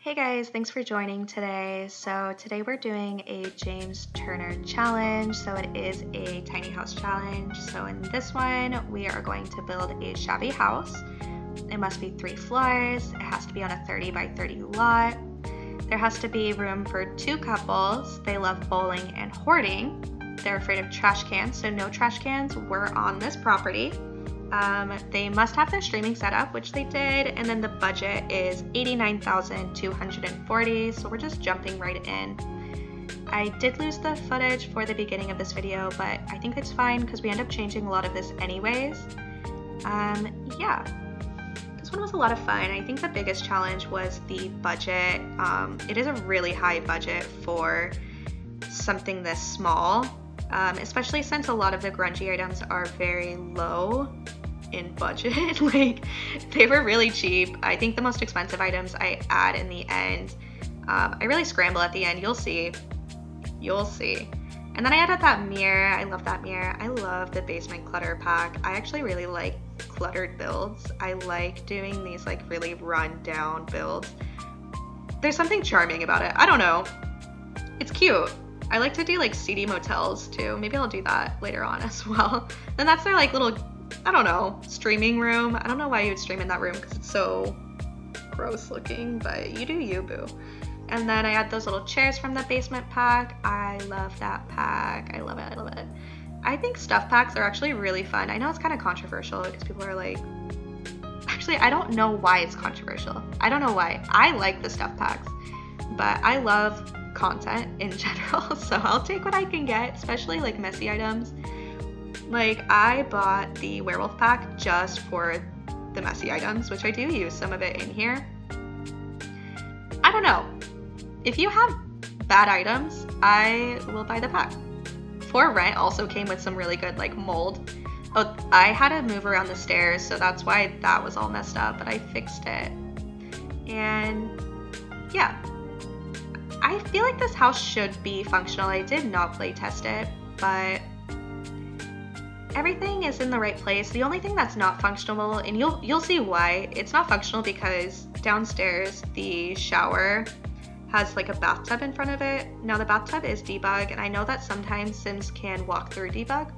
Hey guys, thanks for joining today. So today we're doing a James Turner challenge. So it is a tiny house challenge. So in this one, we are going to build a shabby house. It must be 3 floors. It has to be on a 30 by 30 lot. There has to be room for 2 couples. They love bowling and hoarding. They're afraid of trash cans, so no trash cans were on this property. They must have their streaming set up, which they did, and then the budget is $89,240, so we're just jumping right in. I did lose the footage for the beginning of this video, but I think it's fine because we end up changing a lot of this anyways. Yeah, this one was a lot of fun. I think the biggest challenge was the budget. It is a really high budget for something this small, especially since a lot of the grungy items are very low in budget. Like, they were really cheap. I think the most expensive items I add in the end. I really scramble at the end. You'll see. And then I added that mirror. I love that mirror. I love the basement clutter pack. I actually really like cluttered builds. I like doing these like really run down builds. There's something charming about it. I don't know. It's cute. I like to do like seedy motels too. Maybe I'll do that later on as well. Then that's their like little, I don't know, streaming room. I don't know why you would stream in that room because it's so gross looking, but you do you, boo. And then I add those little chairs from the basement pack. I love that pack. I love it. I think stuff packs are actually really fun. I know it's kind of controversial because people are like, actually, I don't know why it's controversial. I don't know why. I like the stuff packs, but I love content in general, so I'll take what I can get, especially like messy items. Like, I bought the werewolf pack just for the messy items, which I do use some of it in here. I don't know. If you have bad items, I will buy the pack. For Rent also came with some really good like mold. Oh, I had to move around the stairs, so that's why that was all messed up, but I fixed it. And yeah, I feel like this house should be functional. I did not play test it, but everything is in the right place. The only thing that's not functional, and you'll see why, it's not functional because downstairs the shower has like a bathtub in front of it. Now the bathtub is debug, and I know that sometimes Sims can walk through debug,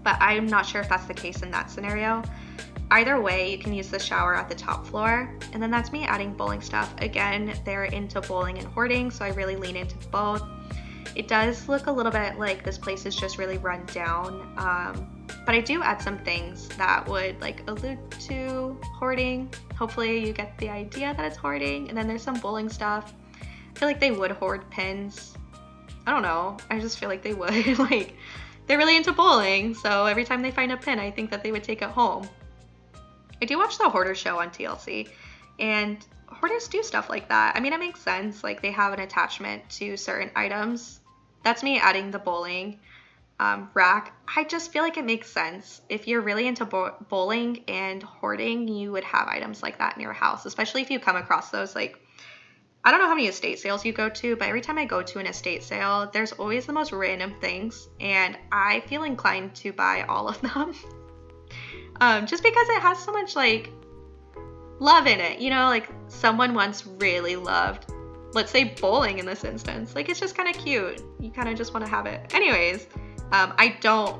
but I'm not sure if that's the case in that scenario. Either way, you can use the shower at the top floor. And then that's me adding bowling stuff. Again, they're into bowling and hoarding, so I really lean into both. It does look a little bit like this place is just really run down, but I do add some things that would like allude to hoarding. Hopefully you get the idea that it's hoarding. And then there's some bowling stuff. I feel like they would hoard pins. I don't know. I just feel like they would. Like, they're really into bowling, so every time they find a pin, I think that they would take it home. I do watch the Hoarder Show on TLC, and hoarders do stuff like that. I mean, it makes sense. Like, they have an attachment to certain items. That's me adding the bowling rack. I just feel like it makes sense. If you're really into bowling and hoarding, you would have items like that in your house, especially if you come across those. Like, I don't know how many estate sales you go to, but every time I go to an estate sale, there's always the most random things, and I feel inclined to buy all of them. Just because it has so much like love in it, you know, like someone once really loved, let's say, bowling in this instance. Like, it's just kind of cute. You kind of just want to have it. Anyways, I don't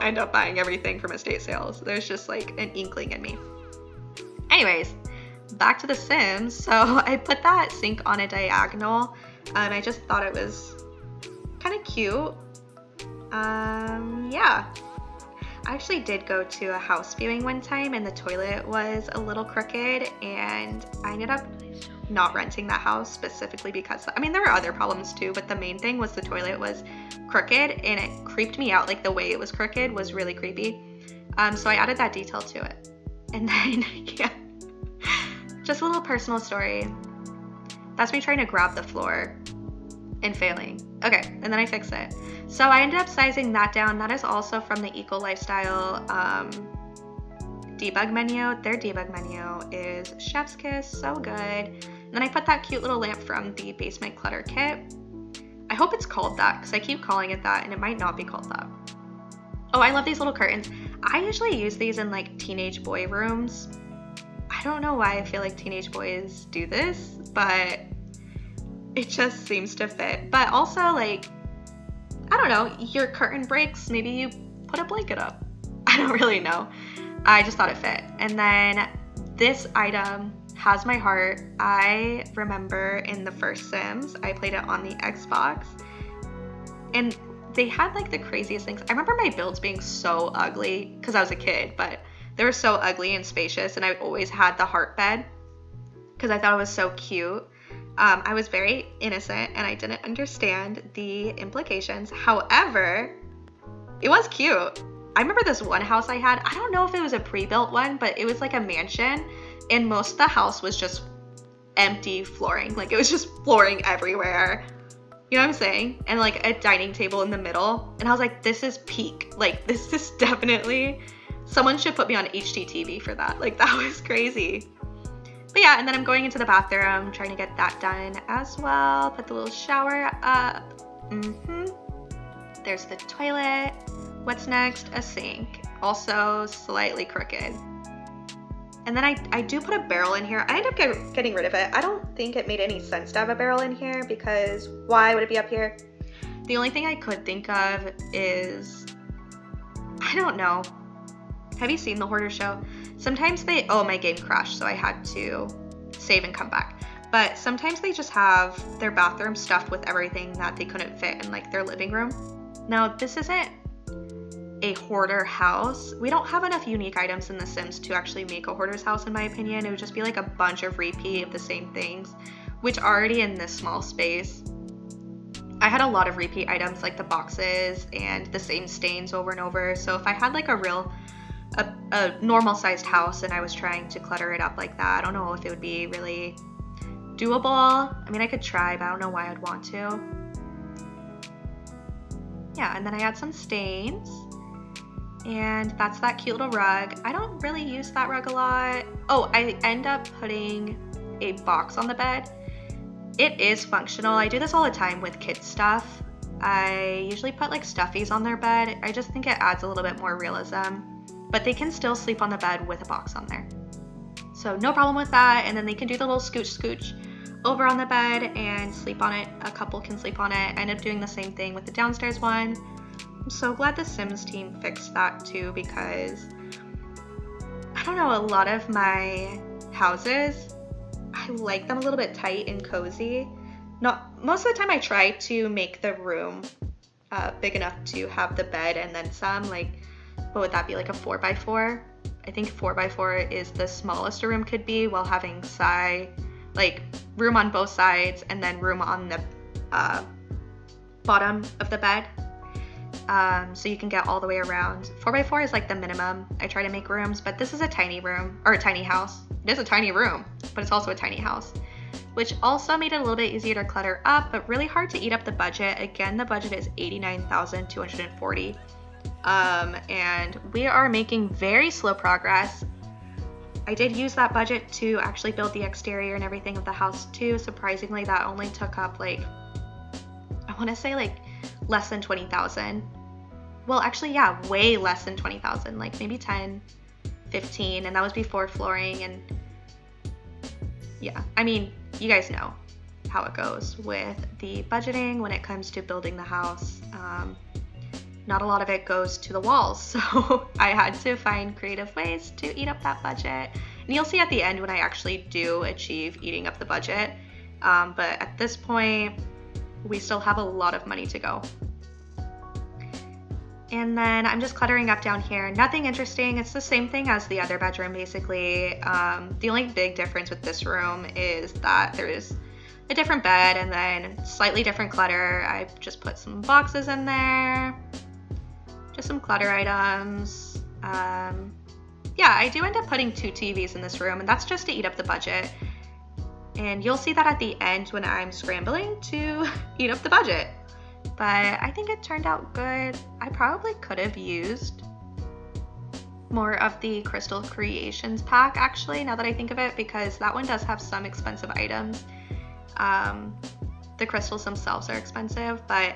end up buying everything from estate sales. There's just like an inkling in me. Anyways, back to The Sims. So I put that sink on a diagonal. I just thought it was kind of cute. Yeah. I actually did go to a house viewing one time, and the toilet was a little crooked, and I ended up not renting that house specifically because, I mean, there were other problems too, but the main thing was the toilet was crooked, and it creeped me out. Like, the way it was crooked was really creepy. So I added that detail to it. And then, yeah, just a little personal story. That's me trying to grab the floor and failing. Okay, and then I fix it. So I ended up sizing that down. That is also from the Eco Lifestyle debug menu. Their debug menu is chef's kiss, so good. And then I put that cute little lamp from the basement clutter kit. I hope it's called that because I keep calling it that, and it might not be called that. Oh, I love these little curtains. I usually use these in like teenage boy rooms. I I don't know why I feel like teenage boys do this, but it just seems to fit. But also, like, I don't know, your curtain breaks, maybe you put a blanket up. I don't really know. I just thought it fit. And then this item has my heart. I remember in the first Sims, I played it on the Xbox, and they had like the craziest things. I remember my builds being so ugly because I was a kid, but they were so ugly and spacious, and I always had the heart bed because I thought it was so cute. I was very innocent and I didn't understand the implications. However, it was cute. I remember this one house I had. I don't know if it was a pre-built one, but it was like a mansion, and most of the house was just empty flooring. Like, it was just flooring everywhere. You know what I'm saying? And like a dining table in the middle. And I was like, this is peak. Like, this is definitely, someone should put me on HGTV for that. Like, that was crazy. But yeah, and then I'm going into the bathroom, trying to get that done as well. Put the little shower up. There's the toilet. What's next? A sink. Also slightly crooked. And then I do put a barrel in here. I end up getting rid of it. I don't think it made any sense to have a barrel in here because why would it be up here? The only thing I could think of is, I don't know. Have you seen The Hoarder Show? Sometimes my game crashed, so I had to save and come back. But sometimes they just have their bathroom stuffed with everything that they couldn't fit in like their living room. Now, this isn't a hoarder house. We don't have enough unique items in The Sims to actually make a hoarder's house, in my opinion. It would just be like a bunch of repeat of the same things, which already in this small space, I had a lot of repeat items like the boxes and the same stains over and over. So if I had like a normal sized house and I was trying to clutter it up like that, I don't know if it would be really doable. I mean, I could try, but I don't know why I'd want to. Yeah, and then I add some stains. And that's that cute little rug. I don't really use that rug a lot. Oh, I end up putting a box on the bed. It is functional. I do this all the time with kids stuff. I usually put like stuffies on their bed. I just think it adds a little bit more realism. But they can still sleep on the bed with a box on there. So no problem with that. And then they can do the little scooch over on the bed and sleep on it. A couple can sleep on it. I end up doing the same thing with the downstairs one. I'm so glad the Sims team fixed that too, because I don't know, a lot of my houses, I like them a little bit tight and cozy. Most of the time I try to make the room big enough to have the bed and then some, like, what would that be, like a 4x4? I think 4x4 is the smallest a room could be, while having like room on both sides and then room on the bottom of the bed. So you can get all the way around. 4x4 is like the minimum. I try to make rooms, but this is a tiny room, or a tiny house. It is a tiny room, but it's also a tiny house, which also made it a little bit easier to clutter up, but really hard to eat up the budget. Again, the budget is $89,240. And we are making very slow progress. I did use that budget to actually build the exterior and everything of the house too. Surprisingly, that only took up like, I want to say like less than 20,000. Well, actually, yeah, way less than 20,000, like maybe 10, 15, and that was before flooring. And yeah, I mean, you guys know how it goes with the budgeting when it comes to building the house. Not a lot of it goes to the walls, so I had to find creative ways to eat up that budget. And you'll see at the end when I actually do achieve eating up the budget. But at this point, we still have a lot of money to go. And then I'm just cluttering up down here. Nothing interesting. It's the same thing as the other bedroom, basically. The only big difference with this room is that there is a different bed and then slightly different clutter. I've just put some boxes in there. Just some clutter items. Yeah, I do end up putting 2 TVs in this room, and that's just to eat up the budget. And you'll see that at the end when I'm scrambling to eat up the budget. But I think it turned out good. I probably could have used more of the Crystal Creations pack, actually, now that I think of it, because that one does have some expensive items. The crystals themselves are expensive, but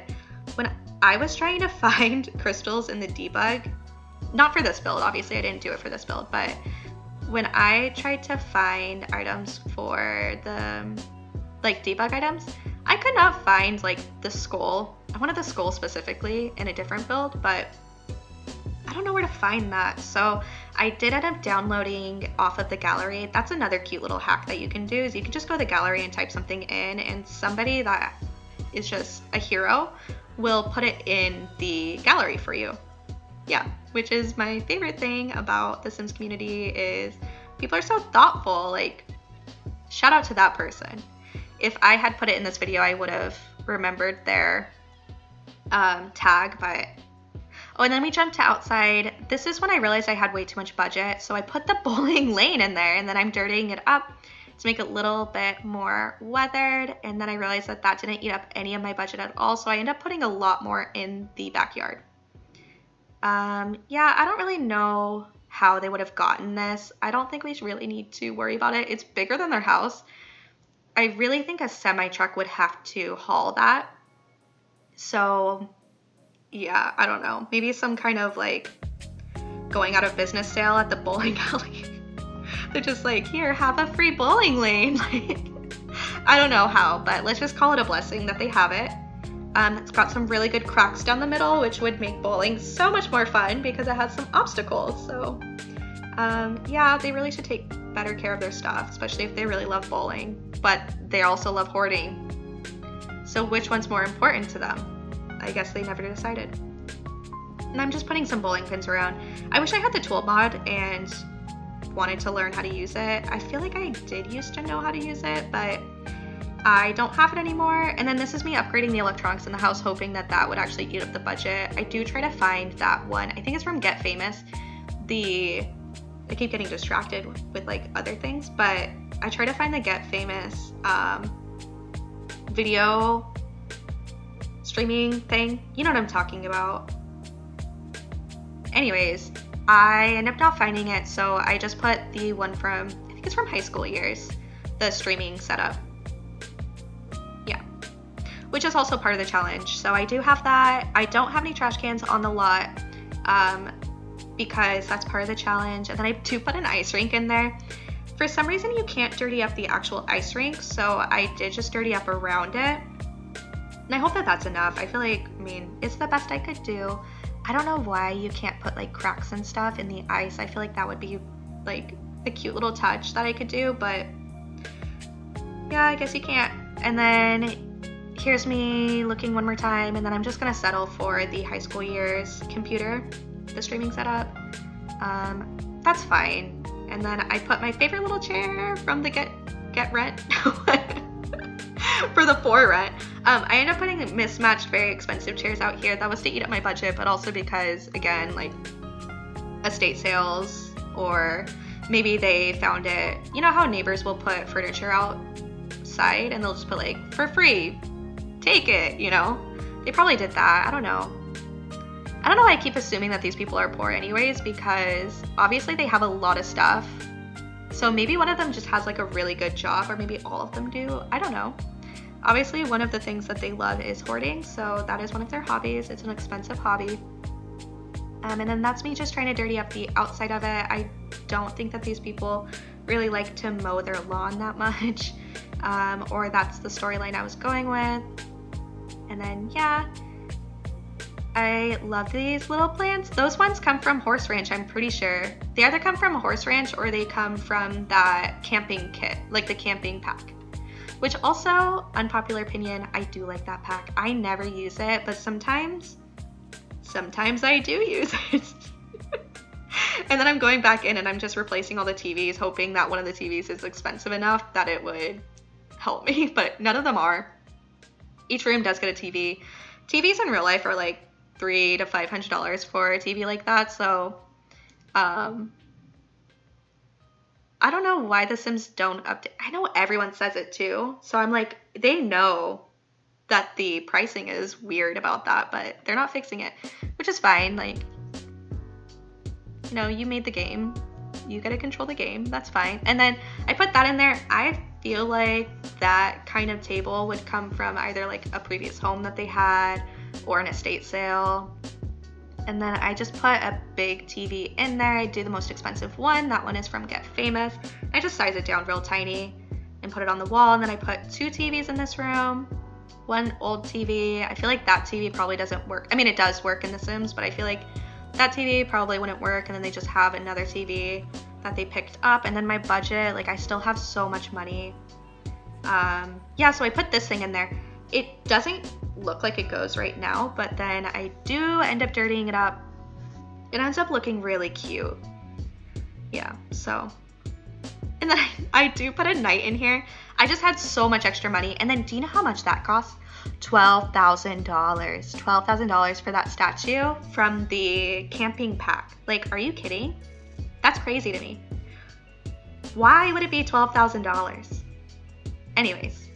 when I was trying to find crystals in the debug, not for this build, obviously I didn't do it for this build, but when I tried to find items for the like debug items, I could not find like the skull. I wanted the skull specifically in a different build, but I don't know where to find that. So I did end up downloading off of the gallery. That's another cute little hack that you can do, is you can just go to the gallery and type something in, and somebody that is just a hero will put it in the gallery for you. Yeah, which is my favorite thing about the Sims community, is people are so thoughtful. Like, shout out to that person. If I had put it in this video, I would have remembered their tag, but oh, and then we jumped to outside. This is when I realized I had way too much budget, so I put the bowling lane in there, and then I'm dirtying it up to make it a little bit more weathered, and then I realized that that didn't eat up any of my budget at all, so I ended up putting a lot more in the backyard. Yeah, I don't really know how they would have gotten this. I don't think we really need to worry about it. It's bigger than their house. I really think a semi-truck would have to haul that. So yeah, I don't know. Maybe some kind of like going out of business sale at the bowling alley. They're just like, here, have a free bowling lane. Like, I don't know how, but let's just call it a blessing that they have it. It's got some really good cracks down the middle, which would make bowling so much more fun because it has some obstacles. So yeah, they really should take better care of their stuff, especially if they really love bowling, but they also love hoarding. So which one's more important to them? I guess they never decided. And I'm just putting some bowling pins around. I wish I had the tool mod and wanted to learn how to use it. I feel like I did used to know how to use it, but I don't have it anymore. And then this is me upgrading the electronics in the house, hoping that that would actually eat up the budget. I do try to find that one. I think it's from Get Famous. I keep getting distracted with like other things, but I try to find the Get Famous video streaming thing. You know what I'm talking about. Anyways, I ended up not finding it, so I just put the one from, I think it's from high school years, the streaming setup. Yeah, which is also part of the challenge. So I do have that. I don't have any trash cans on the lot because that's part of the challenge. And then I do put an ice rink in there. For some reason, you can't dirty up the actual ice rink, so I did just dirty up around it. And I hope that that's enough. I feel like, I mean, it's the best I could do. I don't know why you can't put like cracks and stuff in the ice. I feel like that would be like a cute little touch that I could do, but yeah, I guess you can't. And then here's me looking one more time, and then I'm just gonna settle for the high school years computer, the streaming setup. That's fine. And then I put my favorite little chair from the Get Rent for the For Rent. I ended up putting mismatched, very expensive chairs out here. That was to eat up my budget, but also because, again, like estate sales, or maybe they found it. You know how neighbors will put furniture outside and they'll just put like, for free, take it, you know? They probably did that. I don't know. I don't know why I keep assuming that these people are poor anyways, because obviously they have a lot of stuff. So maybe one of them just has like a really good job, or maybe all of them do. I don't know. Obviously, one of the things that they love is hoarding, so that is one of their hobbies. It's an expensive hobby. And then that's me just trying to dirty up the outside of it. I don't think that these people really like to mow their lawn that much, or that's the storyline I was going with. And then, yeah, I love these little plants. Those ones come from Horse Ranch, I'm pretty sure. They either come from Horse Ranch or they come from that camping kit, like the camping pack. Which also, unpopular opinion, I do like that pack. I never use it, but sometimes I do use it. And then I'm going back in and I'm just replacing all the TVs, hoping that one of the TVs is expensive enough that it would help me, but none of them are. Each room does get a TV. TVs in real life are like $300 to $500 for a TV like that, so I don't know why The Sims don't update. I know everyone says it too, so I'm like, they know that the pricing is weird about that, but they're not fixing it, which is fine. Like, you know, you made the game, you gotta control the game, that's fine. And then I put that in there. I feel like that kind of table would come from either like a previous home that they had or an estate sale. And then I just put a big TV in there. I do the most expensive one. That one is from Get Famous. I just size it down real tiny and put it on the wall. And then I put 2 TVs in this room, 1 old TV. I feel like that TV probably doesn't work. I mean, it does work in The Sims, but I feel like that TV probably wouldn't work. And then they just have another TV that they picked up. And then my budget, like I still have so much money. Yeah, so I put this thing in there. It doesn't look like it goes right now, but then I do end up dirtying it up. It ends up looking really cute. Yeah, so. And then I do put a knight in here. I just had so much extra money. And then do you know how much that costs? $12,000. $12,000 for that statue from the camping pack. Like, are you kidding? That's crazy to me. Why would it be $12,000? Anyways,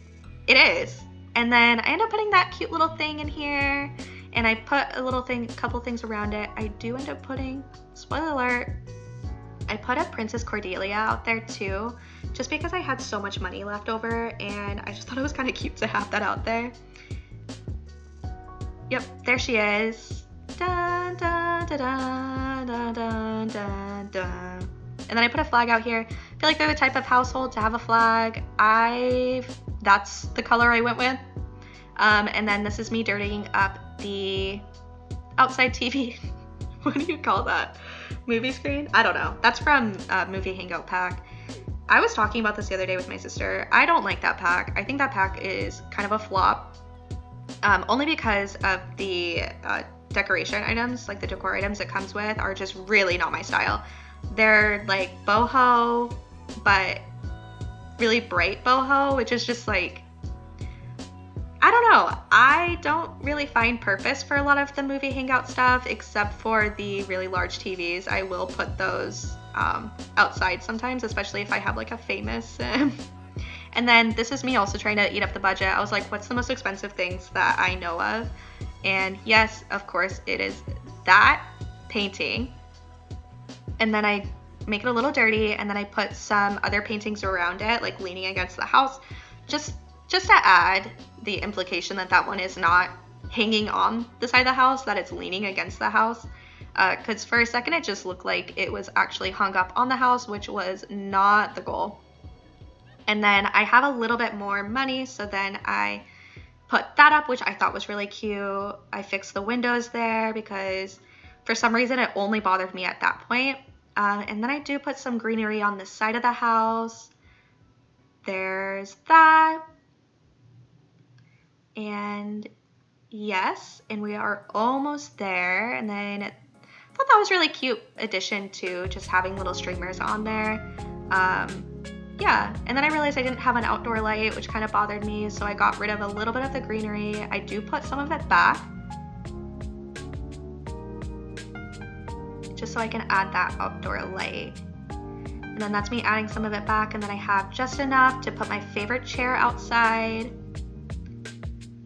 it is. And then I end up putting that cute little thing in here, and I put a couple things around it. I do end up putting, spoiler alert, I put a Princess Cordelia out there too, just because I had so much money left over, and I just thought it was kind of cute to have that out there. Yep, there she is. Dun, dun, dun, dun, dun, dun, dun, dun. And then I put a flag out here. I feel like they're the type of household to have a flag. That's the color I went with. And then this is me dirtying up the outside TV. What do you call that? Movie screen? I don't know. That's from Movie Hangout Pack. I was talking about this the other day with my sister. I don't like that pack. I think that pack is kind of a flop. Only because of the decoration items, like the decor items it comes with, are just really not my style. They're like boho, but really bright boho, which is just like, I don't know. I don't really find purpose for a lot of the Movie Hangout stuff, except for the really large TVs. I will put those outside sometimes, especially if I have like a famous Sim. And then this is me also trying to eat up the budget. I was like, what's the most expensive things that I know of? And yes, of course, it is that painting. And then I make it a little dirty, and then I put some other paintings around it, like leaning against the house, just to add the implication that that one is not hanging on the side of the house, that it's leaning against the house. Because for a second it just looked like it was actually hung up on the house, which was not the goal. And then I have a little bit more money, so then I put that up, which I thought was really cute. I fixed the windows there because for some reason it only bothered me at that point. And then I do put some greenery on the side of the house. There's that. And yes, and we are almost there. And then I thought that was really cute addition to just having little streamers on there. Yeah, and then I realized I didn't have an outdoor light, which kind of bothered me, so I got rid of a little bit of the greenery. I do put some of it back, just so I can add that outdoor light. And then that's me adding some of it back, and then I have just enough to put my favorite chair outside.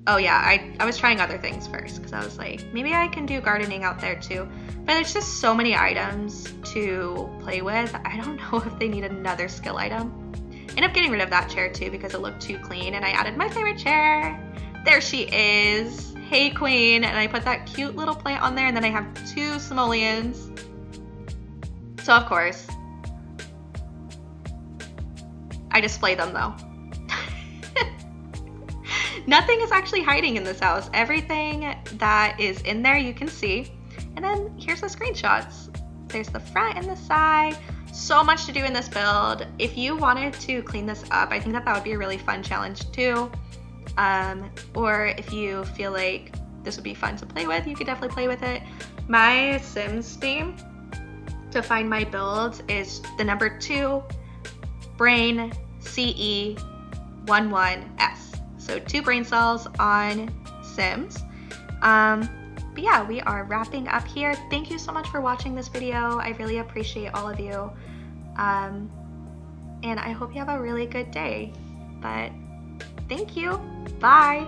Oh yeah, I was trying other things first, because I was like, maybe I can do gardening out there too. But there's just so many items to play with. I don't know if they need another skill item. I ended up getting rid of that chair too because it looked too clean, and I added my favorite chair. There she is. Hey queen. And I put that cute little plant on there, and then I have 2 simoleons. So of course, I display them though. Nothing is actually hiding in this house. Everything that is in there you can see. And then here's the screenshots. There's the front and the side. So much to do in this build. If you wanted to clean this up, I think that would be a really fun challenge too. Or if you feel like this would be fun to play with, you could definitely play with it. My Sims theme to find my builds is the number 2 brain CE11S. So 2 brain cells on Sims. But yeah, we are wrapping up here. Thank you so much for watching this video. I really appreciate all of you. And I hope you have a really good day. But thank you. Bye.